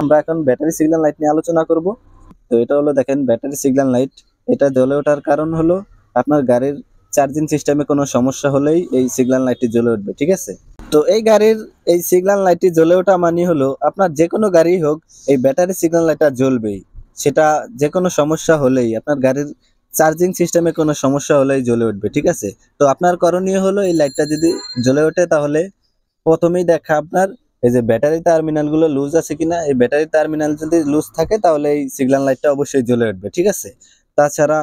আমরা এখন battery signal light নিয়ে আলোচনা করব। তো এটা হলো দেখেন ব্যাটারি সিগন্যাল লাইট। এটা জ্বলে ওঠার কারণ হলো আপনার গাড়ির চার্জিং সিস্টেমে কোনো সমস্যা হলেই এই সিগন্যাল লাইটটি জ্বলে উঠবে, ঠিক আছে। তো এই গাড়ির এই সিগন্যাল লাইটটি জ্বলে ওঠা মানে হলো আপনার যে কোনো গাড়ি হোক এই ব্যাটারি সিগন্যাল লাইটটা জ্বলবেই। সেটা যে কোনো সমস্যা হলেই আপনার গাড়ির চার্জিং সিস্টেমে কোনো সমস্যা হলেই জ্বলে উঠবে, ঠিক আছে। তো আপনার করণীয় হলো এই লাইটটা যদি জ্বলে ওঠে তাহলে প্রথমেই দেখা আপনার এই যে ব্যাটারি টার্মিনাল গুলো লুজ আছে কিনা। এই ব্যাটারি টার্মিনাল যদি লুজ থাকে তাহলে এই সিগন্যাল লাইটটা অবশ্যই জ্বলে উঠবে, ঠিক আছে। তাছাড়া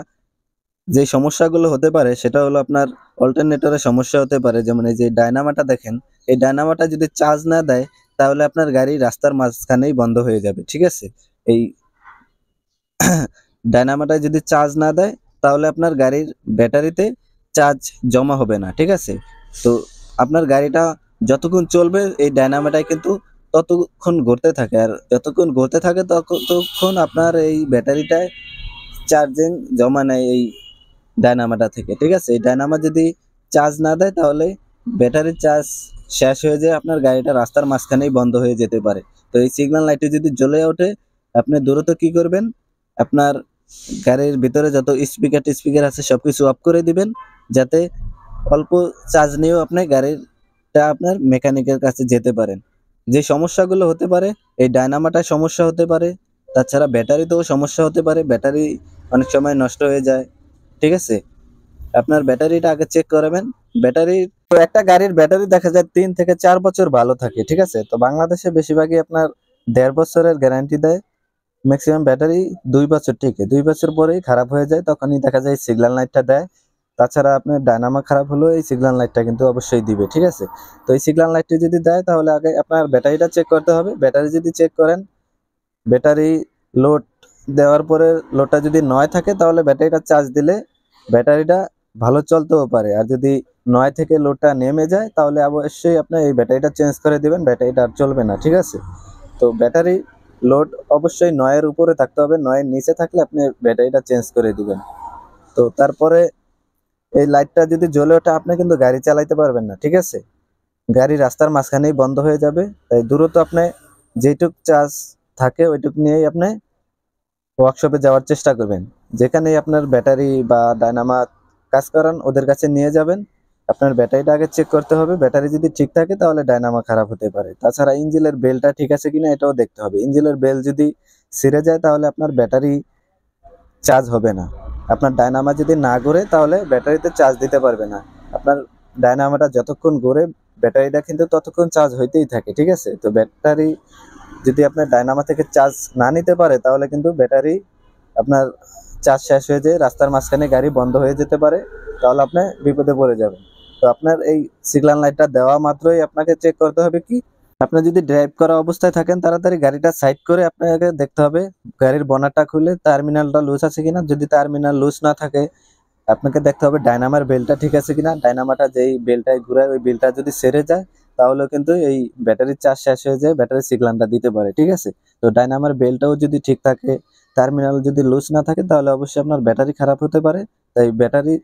যে সমস্যাগুলো হতে পারে সেটা হলো আপনার অল্টারনেটরের সমস্যা হতে পারে। যেমন এই যে ডায়নামাটা দেখেন, এই ডায়নামাটা যদি চার্জ না দেয় তাহলে আপনার গাড়ি রাস্তার মাঝখানেই বন্ধ হয়ে যাবে, ঠিক আছে। এই ডায়নামাটা যদি চার্জ না দেয় তাহলে আপনার গাড়ির ব্যাটারিতে চার্জ জমা হবে না, ঠিক আছে। তো আপনার গাড়িটা যতক্ষণ চলবে এই ডায়নামাটাই কিন্তু ততক্ষণ ঘুরতে থাকে, আর যতক্ষণ ঘুরতে থাকে ততক্ষণ আপনার এই ব্যাটারিটায় চার্জিং জমা নেয় এই ডায়নামাটা থেকে, ঠিক আছে। এই ডায়নামা যদি চার্জ না দেয় তাহলে ব্যাটারির চার্জ শেষ হয়ে যায়, আপনার গাড়িটা রাস্তার মাঝখানেই বন্ধ হয়ে যেতে পারে। তো এই সিগন্যাল লাইটটি যদি জ্বলে ওঠে আপনি দ্রুত কি করবেন, আপনার গাড়ির ভিতরে যত স্পিকার আছে সবকিছু অফ করে দিবেন, যাতে অল্প চার্জ নিয়েও আপনি গাড়িটা আপনার মেকানিকের কাছে যেতে পারেন। যে সমস্যাগুলো হতে পারে এই ডায়নামাটায় সমস্যা হতে পারে, তাছাড়া ব্যাটারিতেও সমস্যা হতে পারে, ব্যাটারি অনেক সময় নষ্ট হয়ে যায়, ঠিক আছে। আপনার ব্যাটারিটা আগে চেক করাবেন। ব্যাটারি তো একটা গাড়ির ব্যাটারি দেখা যায় 3 থেকে 4 বছর ভালো থাকে, ঠিক আছে। তো বাংলাদেশে বেশিরভাগই আপনার 1.5 বছরের গ্যারান্টি দেয়। ম্যাক্সিমাম ব্যাটারি 2 বছর টিকে, 2 বছর পরেই খারাপ হয়ে যায়, তখনই দেখা যায় সিগন্যাল লাইটটা দেয়। তাছাড়া আপনার ডায়নামা খারাপ হলেও এই সিগন্যাল লাইটটা কিন্তু অবশ্যই দিবে, ঠিক আছে। তো এই সিগন্যাল লাইটটি যদি দেয় তাহলে আগে আপনার ব্যাটারিটা চেক করতে হবে। ব্যাটারি যদি চেক করেন, ব্যাটারি লোড দেওয়ার পরে লোডটা যদি 9 থাকে তাহলে ব্যাটারিটা চার্জ দিলে ব্যাটারিটা ভালো চলতেও পারে, আর যদি 9 থেকে লোডটা নেমে যায় তাহলে অবশ্যই আপনি এই ব্যাটারিটা চেঞ্জ করে দিবেন, ব্যাটারিটা আর চলবে না, ঠিক আছে। তো ব্যাটারি লোড অবশ্যই 9 এর উপরে থাকতে হবে, 9 এর নিচে থাকলে আপনি ব্যাটারিটা চেঞ্জ করে দিবেন। তো তারপরে এই লাইটটা যদি জ্বলে ওঠে আপনি কিন্তু গাড়ি চালাইতে পারবেন না, ঠিক আছে। গাড়ি রাস্তার মাঝখানেই বন্ধ হয়ে যাবে। তাই দ্রুত আপনি যেটুক চার্জ থাকে ওইটুক নিয়েই আপনি ওয়ার্কশপে যাওয়ার চেষ্টা করবেন। যেখানেই আপনার ব্যাটারি বা ডায়নামা কাজ করান ওদের কাছে নিয়ে যাবেন। আপনার ব্যাটারিটা আগে চেক করতে হবে, ব্যাটারি যদি ঠিক থাকে তাহলে ডায়নামা খারাপ হতে পারে। তাছাড়া ইঞ্জিনের বেলটা ঠিক আছে কিনা এটাও দেখতে হবে। ইঞ্জিনের বেল যদি ছিঁড়ে যায় তাহলে আপনার ব্যাটারি চার্জ হবে না। আপনার ডায়নামা যদি না ঘুরে তাহলে ব্যাটারিতে চার্জ দিতে পারবে না। আপনার ডায়নামাটা যতক্ষণ ঘুরে ব্যাটারিটা কিন্তু ততক্ষণ চার্জ হইতেই থাকে, ঠিক আছে। তো ব্যাটারি যদি আপনার ডায়নামা থেকে চার্জ না নিতে পারে তাহলে কিন্তু ব্যাটারি আপনার চার্জ শেষ হয়ে যায়, রাস্তার মাঝখানে গাড়ি বন্ধ হয়ে যেতে পারে, তাহলে আপনি বিপদে পড়ে যাবেন। তো আপনার এই সিগন্যাল লাইটটা দেওয়া মাত্রই আপনাকে চেক করতে হবে কি, আপনি যদি ড্রাইভ করা অবস্থায় থাকেন তাড়াতাড়ি গাড়িটা সাইড করে আপনাকে দেখতে হবে গাড়ির বনারটা খুলে টার্মিনালটা লুজ আছে কিনা। যদি টার্মিনাল লুজ না থাকে আপনাকে দেখতে হবে ডায়নামার বেলটা ঠিক আছে কিনা। ডায়নামাটা যেই বেলটায় ঘুরায় ওই বেলটা যদি ছেড়ে যায় তাহলে কিন্তু এই ব্যাটারির চার্জ শেষ হয়ে যায়, ব্যাটারির সিগন্যালটা দিতে পারে, ঠিক আছে। তো ডায়নামার বেলটাও যদি ঠিক থাকে, টার্মিনাল যদি লুজ না থাকে তাহলে অবশ্যই আপনার ব্যাটারি খারাপ হতে পারে। তাই ব্যাটারি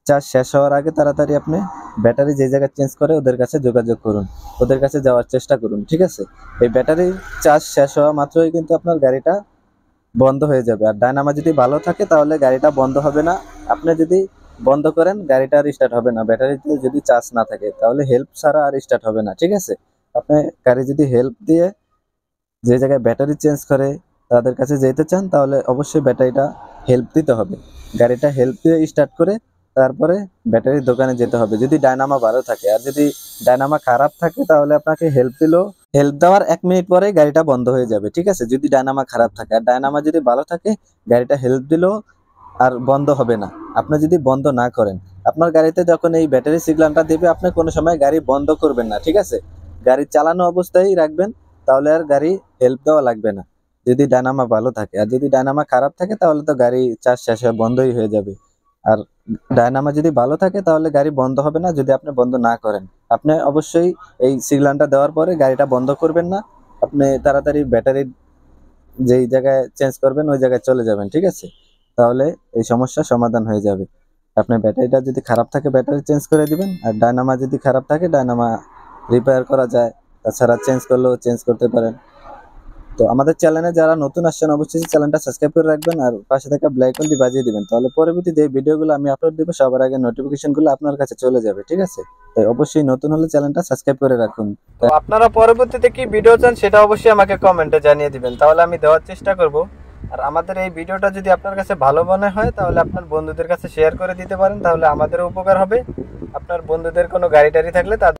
চার্জ শেষ হওয়ার আগে তাড়াতাড়ি আপনি ব্যাটারি যে জায়গায় চেঞ্জ করে ওদের কাছে যোগাযোগ করুন, ওদের কাছে যাওয়ার চেষ্টা করুন, ঠিক আছে। এই ব্যাটারি চার্জ শেষ হওয়া মাত্রই কিন্তু আপনার গাড়িটা বন্ধ হয়ে যাবে। আর ডায়নামা যদি ভালো থাকে তাহলে গাড়িটা বন্ধ হবে না। আপনি যদি বন্ধ করেন গাড়িটা আর স্টার্ট হবে না। ব্যাটারিতে যদি চার্জ না থাকে তাহলে হেল্প ছাড়া আর স্টার্ট হবে না, ঠিক আছে। আপনি গাড়ি যদি হেল্প দিয়ে যে জায়গায় ব্যাটারি চেঞ্জ করে তাদের কাছে যেতে চান তাহলে অবশ্যই ব্যাটারিটা হেল্প দিতে হবে। গাড়িটা হেল্প দিয়ে স্টার্ট করে তারপরে ব্যাটারির দোকানে যেতে হবে যদি ডায়নামা ভালো থাকে। আর যদি ডায়নামা খারাপ থাকে তাহলে আপনাকে হেল্প দিলেও হেল্প দেওয়ার 1 মিনিট পরে গাড়িটা বন্ধ হয়ে যাবে, ঠিক আছে, যদি ডায়নামা খারাপ থাকে। আর ডায়নামা যদি ভালো থাকে গাড়িটা হেল্প দিলেও আর বন্ধ হবে না আপনি যদি বন্ধ না করেন। আপনার গাড়িতে যখন এই ব্যাটারি সিগন্যালটা দেবে আপনি কোনো সময় গাড়ি বন্ধ করবেন না, ঠিক আছে। গাড়ি চালানো অবস্থায় রাখবেন, তাহলে আর গাড়ি হেল্প দেওয়া লাগবে না যদি ডায়নামা ভালো থাকে। আর যদি ডায়নামা খারাপ থাকে তাহলে তো গাড়ি চার্জ শেষ হয়ে বন্ধই হয়ে যাবে। আর ডায়নামা যদি ভালো থাকে তাহলে গাড়ি বন্ধ হবে না যদি আপনি বন্ধ না করেন। আপনি অবশ্যই এই সিগন্যালটা দেওয়ার পরে গাড়িটা বন্ধ করবেন না, আপনি তাড়াতাড়ি ব্যাটারি যেই জায়গায় চেঞ্জ করবেন ওই জায়গায় চলে যাবেন, ঠিক আছে। তাহলে এই সমস্যার সমাধান হয়ে যাবে। আপনার ব্যাটারিটা যদি খারাপ থাকে ব্যাটারি চেঞ্জ করে দিবেন, আর ডায়নামা যদি খারাপ থাকে ডায়নামা রিপেয়ার করা যায়, তাছাড়া চেঞ্জ করলেও চেঞ্জ করতে পারেন। তো আমাদের চ্যানেলে যারা নতুন আসছেন অবশ্যই চ্যানেলটা সাবস্ক্রাইব করে রাখবেন আর পাশে থাকা ব্ল্যাক আইকনটি বাজিয়ে দিবেন, তাহলে পরবর্তী যে ভিডিওগুলো আমি আপলোড দেব সবার আগে নোটিফিকেশনগুলো আপনার কাছে চলে যাবে। ঠিক আছে, তাই অবশ্যই নতুন হলে চ্যানেলটা সাবস্ক্রাইব করে রাখুন। তো আপনারা পরবর্তীতে কি ভিডিও চান সেটা অবশ্যই আমাকে কমেন্টে জানিয়ে দিবেন, তাহলে আমি দেওয়ার চেষ্টা করব। আর আমাদের এই ভিডিওটা যদি আপনার কাছে ভালো মনে হয় তাহলে আপনার বন্ধুদের কাছে শেয়ার করে দিতে পারেন, তাহলে আমাদেরও উপকার হবে। আপনার বন্ধুদের কোনো গাড়ি টাড়ি থাকলে তাদের